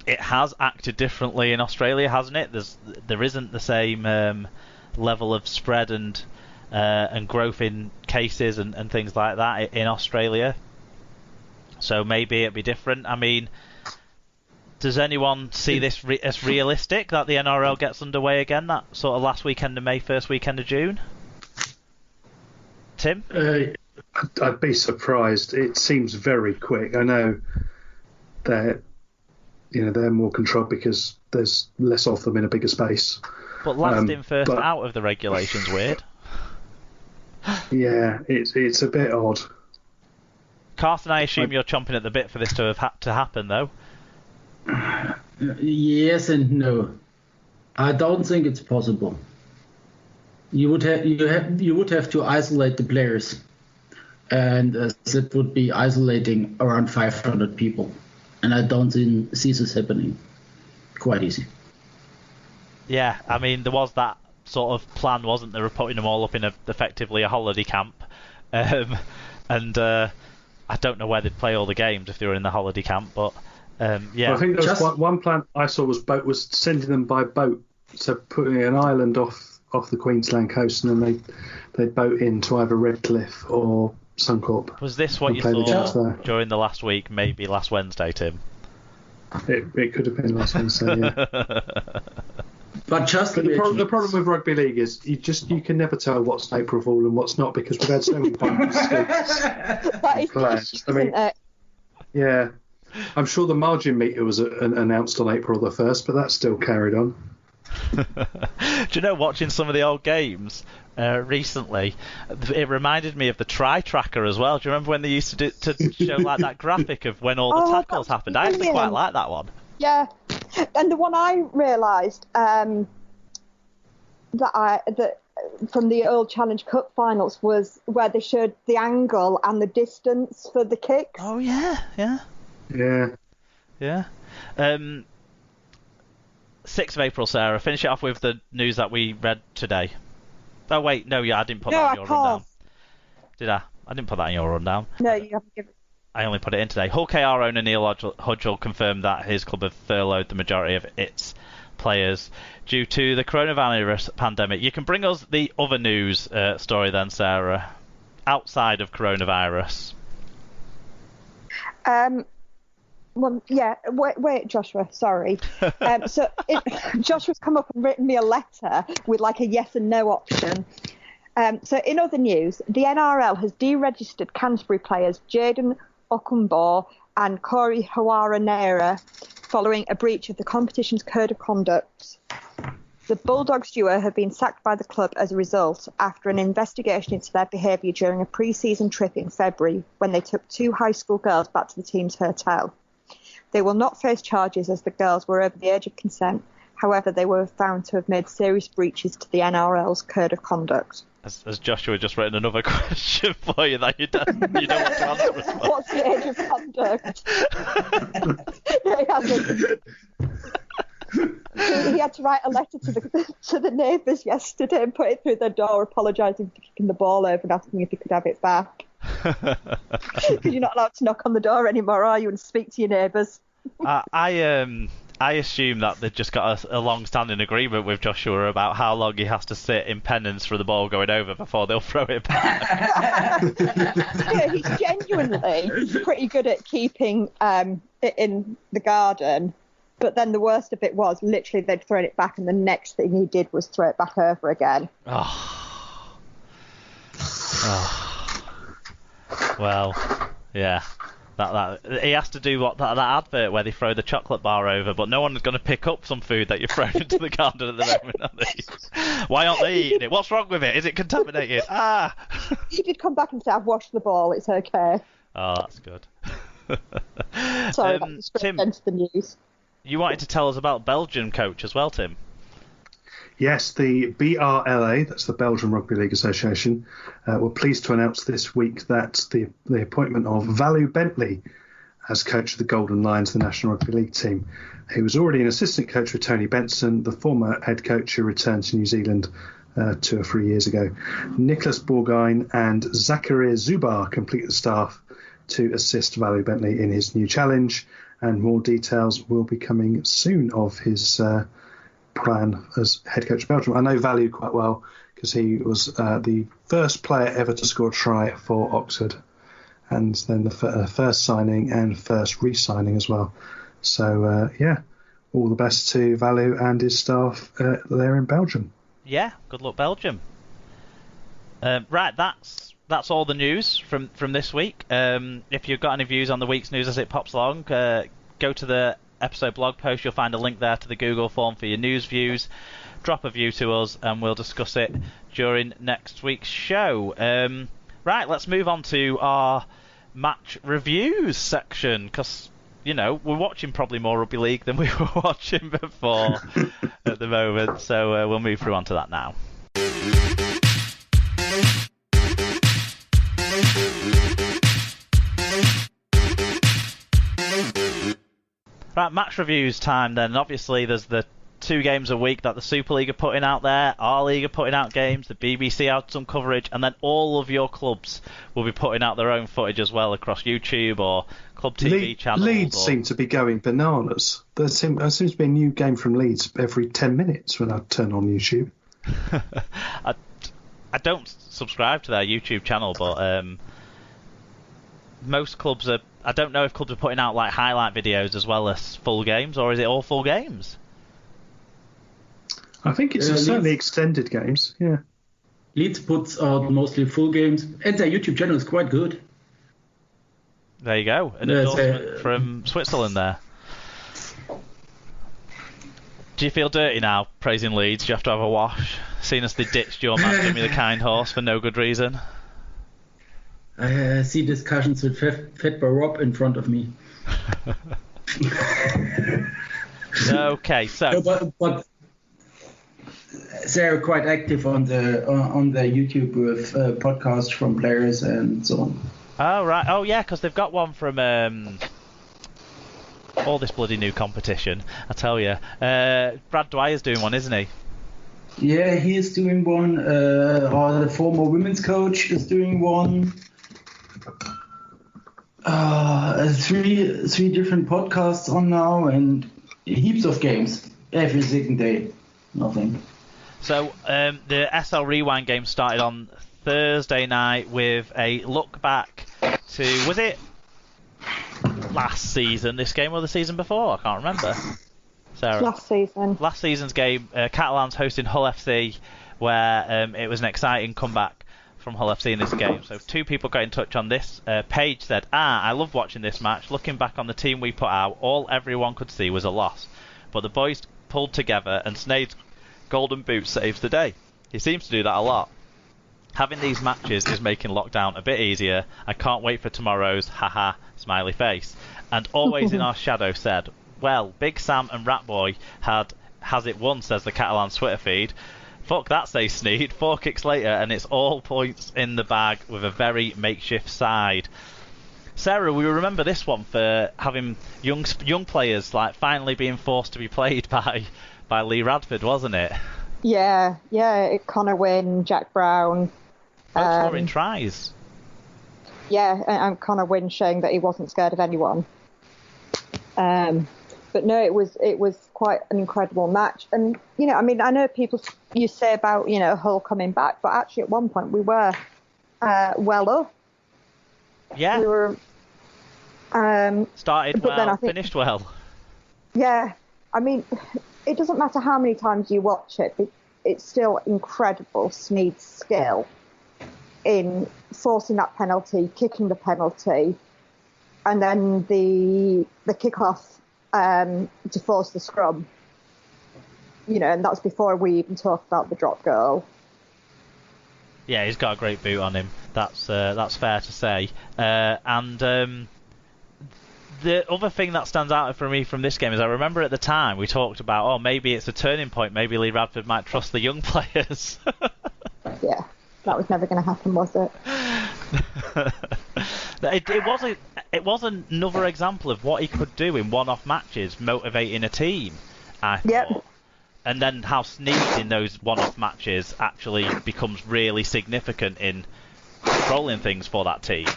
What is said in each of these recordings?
it has acted differently in Australia, hasn't it? There isn't the same level of spread and growth in cases and things like that in Australia. So maybe it'd be different. I mean, does anyone see this as realistic that the NRL gets underway again? That sort of last weekend of May, first weekend of June. Tim? I'd be surprised. It seems very quick. I know they're more controlled because there's less of them in a bigger space. But last in, first out of the regulation's weird. Yeah, it's a bit odd. Carson, I assume you're chomping at the bit for this to have had to happen, though. Yes and no. I don't think it's possible. You would have to isolate the players, and that would be isolating around 500 people, and I don't see this happening quite easy. Yeah, I mean, there was that sort of plan, wasn't there, of putting them all up in effectively a holiday camp, and I don't know where they'd play all the games if they were in the holiday camp, but yeah. Well, I think there was one plan I saw was sending them by boat, so putting an island off the Queensland coast, and then they'd boat into either Redcliffe or Suncorp. Was this what you saw during the last week, maybe last Wednesday, Tim? It could have been last Wednesday, yeah. But the problem with rugby league is you can never tell what's an April Fool and what's not, because we've had so many mistakes. I mean, yeah, I'm sure the margin meter was announced on April the 1st, but that still carried on. Do you know, watching some of the old games recently, it reminded me of the try tracker as well. Do you remember when they used to show like that graphic of when all the tackles happened? I actually quite like that one. Yeah, and the one I realised that from the old Challenge Cup finals was where they showed the angle and the distance for the kicks. Oh yeah. 6th of April, Sarah. Finish it off with the news that we read today. Oh wait, no, yeah, I didn't put that in your rundown. Did I? I didn't put that in your rundown. No, you haven't given. I only put it in today. Hull KR owner Neil Hudgell confirmed that his club have furloughed the majority of its players due to the coronavirus pandemic. You can bring us the other news story then, Sarah, outside of coronavirus. Well, yeah. Wait, Joshua. Sorry. Joshua's come up and written me a letter with like a yes and no option. So in other news, the NRL has deregistered Canterbury players Jaden Okumbo and Corey Hawara-Naera following a breach of the competition's code of conduct. The Bulldogs duo have been sacked by the club as a result after an investigation into their behaviour during a pre-season trip in February when they took 2 high school girls back to the team's hotel. They will not face charges as the girls were over the age of consent. However, they were found to have made serious breaches to the NRL's code of conduct. Has Joshua just written another question for you that you don't want to answer as well? What's the age of conduct? No, he hasn't. He had to write a letter to the neighbours yesterday and put it through their door, apologising for kicking the ball over and asking if he could have it back. Because you're not allowed to knock on the door anymore, are you, and speak to your neighbours? I assume that they've just got a long-standing agreement with Joshua about how long he has to sit in penance for the ball going over before they'll throw it back. Yeah, he's genuinely pretty good at keeping it in the garden. But then the worst of it was, literally, they'd thrown it back, and the next thing he did was throw it back over again. Oh. Well, yeah. That he has to do that advert where they throw the chocolate bar over, but no one's going to pick up some food that you've thrown into the garden at the moment, are they? Why aren't they eating it? What's wrong with it? Is it contaminated? He did come back and say, I've washed the ball, it's okay. Oh, that's good. Sorry, that was straight into the news. You wanted to tell us about Belgian coach as well, Tim? Yes, the BRLA, that's the Belgian Rugby League Association, were pleased to announce this week that the appointment of Valu Bentley as coach of the Golden Lions, the National Rugby League team. He was already an assistant coach with Tony Benson, the former head coach who returned to New Zealand 2 or 3 years ago. Nicholas Bourgain and Zachary Zubar complete the staff to assist Valu Bentley in his new challenge. and more details will be coming soon of his plan as head coach of Belgium. I know Value quite well because he was the first player ever to score a try for Oxford, and then the first signing and first re-signing as well. So, all the best to Value and his staff there in Belgium. Yeah, good luck, Belgium. Right, that's all the news from this week. If you've got any views on the week's news as it pops along, go to the episode blog post. You'll find a link there to the Google form for your news views. Drop a view to us and we'll discuss it during next week's show. Right, let's move on to our match reviews section, because we're watching probably more rugby league than we were watching before at the moment, so we'll move through onto that now. Right, match reviews time then. Obviously there's the 2 games a week that the Super League are putting out there, our league are putting out games, the BBC had some coverage, and then all of your clubs will be putting out their own footage as well across YouTube or Club TV channels. Leeds seem to be going bananas. There seems to be a new game from Leeds every 10 minutes when I turn on YouTube. I don't subscribe to their YouTube channel, but most clubs are... I don't know if clubs are putting out like highlight videos as well as full games, or is it all full games? I think it's certainly extended games, yeah. Leeds puts out mostly full games, and their YouTube channel is quite good. There you go, an endorsement from Switzerland there. Do you feel dirty now praising Leeds? Do you have to have a wash? Seeing as they ditched your man Jimmy the Kind Horse for no good reason? I see discussions with Fitbar Rob in front of me. Okay, so... But they're quite active on the YouTube with podcasts from players and so on. Oh, right. Oh, yeah, because they've got one from all this bloody new competition, I tell you. Brad Dwyer's doing one, isn't he? Yeah, he is doing one. The former women's coach is doing one. 3 different podcasts on now, and heaps of games every second day. Nothing. So the SL Rewind game started on Thursday night with a look back to, was it last season, this game, or the season before? I can't remember. Sarah. Last season. Last season's game, Catalans hosting Hull FC, where it was an exciting comeback from Hull FC in this game. So 2 people got in touch on this. Paige said, I love watching this match. Looking back on the team we put out, all everyone could see was a loss. But the boys pulled together and Snade's golden boot saves the day. He seems to do that a lot. Having these matches is making lockdown a bit easier. I can't wait for tomorrow's, haha, smiley face. And always in our shadow said, well, Big Sam and Ratboy has it won, says the Catalans Twitter feed. Fuck that, says Sneed. 4 kicks later and it's all points in the bag with a very makeshift side. Sarah, we remember this one for having young players like finally being forced to be played by Lee Radford, wasn't it? Yeah, Connor Wynn, Jack Brown. Both scoring tries. Yeah, and Connor Wynn showing that he wasn't scared of anyone. But no, it was quite an incredible match. And, I know you say about, Hull coming back, but actually at one point we were well up. Yeah. We were... started well, finished well. Yeah. It doesn't matter how many times you watch it, it's still incredible Sneed's skill in forcing that penalty, kicking the penalty, and then the kick-off to force the scrum. And that's before we even talk about the drop goal. Yeah, he's got a great boot on him. That's fair to say. The other thing that stands out for me from this game is I remember at the time we talked about, maybe it's a turning point. Maybe Lee Radford might trust the young players. Yeah, that was never going to happen, was it? It was another example of what he could do in one-off matches, motivating a team, I thought. Yep. And then how Sneed in those one-off matches actually becomes really significant in controlling things for that team.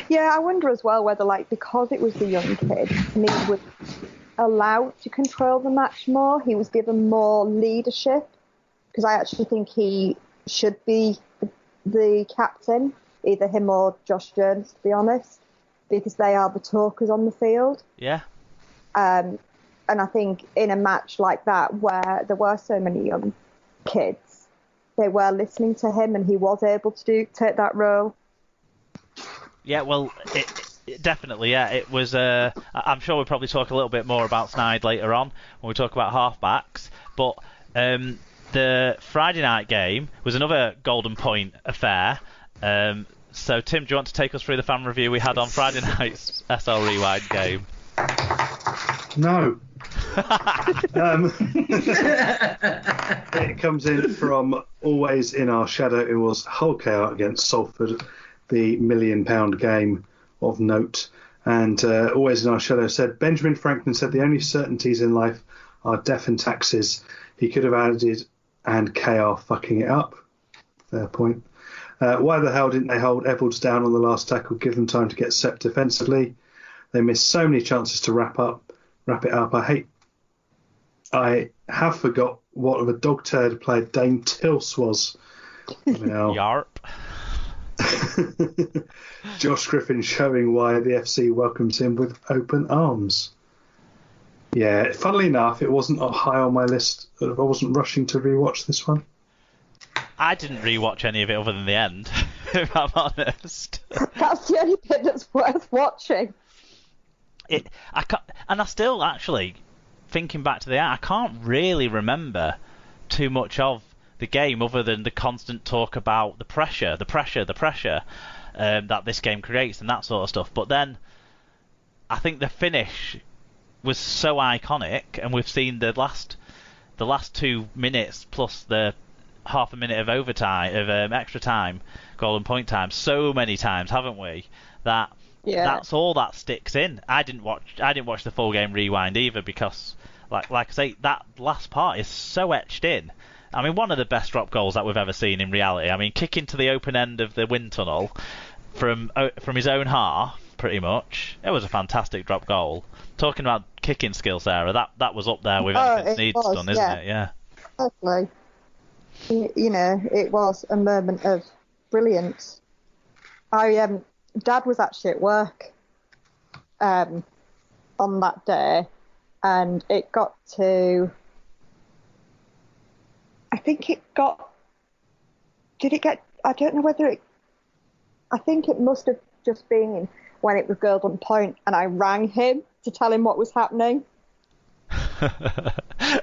Yeah, I wonder as well whether, like, because it was the young kid, Mead was allowed to control the match more. He was given more leadership, because I actually think he should be the captain, either him or Josh Jones, to be honest, because they are the talkers on the field. Yeah. And I think in a match like that, where there were so many young kids, they were listening to him, and he was able to take that role. Yeah, well, it definitely, yeah. It was. I'm sure we'll probably talk a little bit more about Snide later on when we talk about halfbacks. But the Friday night game was another Golden Point affair. So, Tim, do you want to take us through the fan review we had on Friday night's SL Rewind game? No. It comes in from always in our shadow. It was Hull KO against Salford, the £1 million game of note. And always in our shadow said, Benjamin Franklin said the only certainties in life are death and taxes. He could have added, and KR fucking it up. Fair point. Why the hell didn't they hold Evalds down on the last tackle, give them time to get set defensively? They missed so many chances to wrap it up. I have forgot what of a dog turd player Dane Tilse was. Yarp. Josh Griffin showing why the FC welcomes him with open arms. Yeah, funnily enough, it wasn't high on my list. I wasn't rushing to rewatch this one. I didn't rewatch any of it other than the end, if I'm honest. That's the only bit that's worth watching. I still actually, thinking back to I can't really remember too much of the game other than the constant talk about the pressure that this game creates and that sort of stuff. But then I think the finish was so iconic, and we've seen the last 2 minutes plus the half a minute of overtime, of extra time, Golden Point time, so many times, haven't we? That's all that sticks in. I didn't watch the full game rewind either, because like I say, that last part is so etched in. I mean, one of the best drop goals that we've ever seen in reality. I mean, kicking to the open end of the wind tunnel from his own half, pretty much. It was a fantastic drop goal. Talking about kicking skill, Sarah, that was up there with anything Sneed's done, isn't it? Yeah. Definitely. It was a moment of brilliance. Dad was actually at work on that day, and it got to... I think it got... Did it get... I don't know whether it... I think it must have just been when it was Golden Point, and I rang him to tell him what was happening.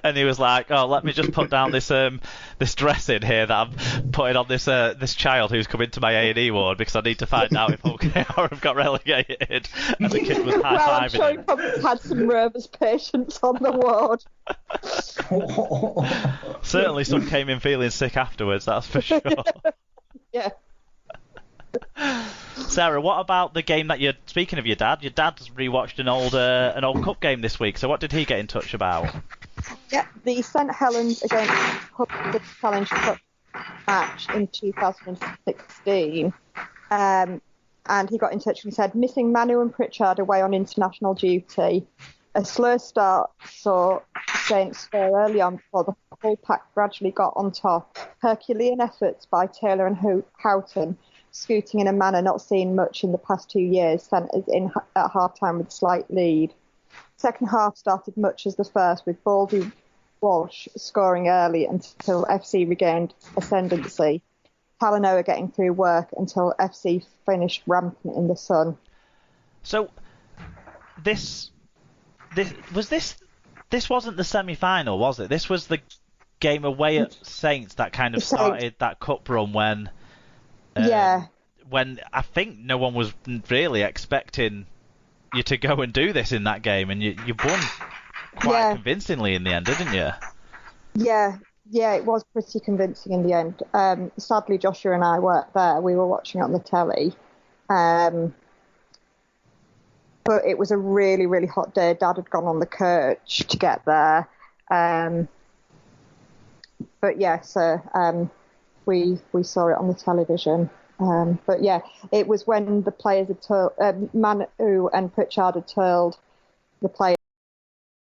And he was like, "Oh, let me just put down this dress in here that I'm putting on this child who's come into my A&E ward, because I need to find out if OKR have got relegated." And the kid was high-fiving I'm sure he probably had some nervous patients on the ward. Certainly some came in feeling sick afterwards, that's for sure. Yeah. Sarah, what about the game that speaking of your dad's rewatched an old cup game this week, so what did he get in touch about? Yeah, the St Helens against the Challenge Cup match in 2016. And he got in touch and said, missing Manu and Pritchard away on international duty. A slow start saw Saints score early on before the whole pack gradually got on top. Herculean efforts by Taylor and Houghton, scooting in a manner not seen much in the past 2 years, sent us in at half-time with a slight lead. Second half started much as the first, with Baldy Walsh scoring early until FC regained ascendancy. Talanoa getting through work until FC finished rampant in the sun. So, this wasn't the semi-final, was it? This was the game away at Saints that kind of started that cup run when... When I think no one was really expecting you to go and do this in that game, and you won quite convincingly in the end, didn't you? Yeah, it was pretty convincing in the end. Sadly, Joshua and I weren't there. We were watching it on the telly. But it was a really, really hot day. Dad had gone on the coach to get there. But yeah, so we saw it on the television. But yeah, it was when the players had told Manu and Pritchard had told the players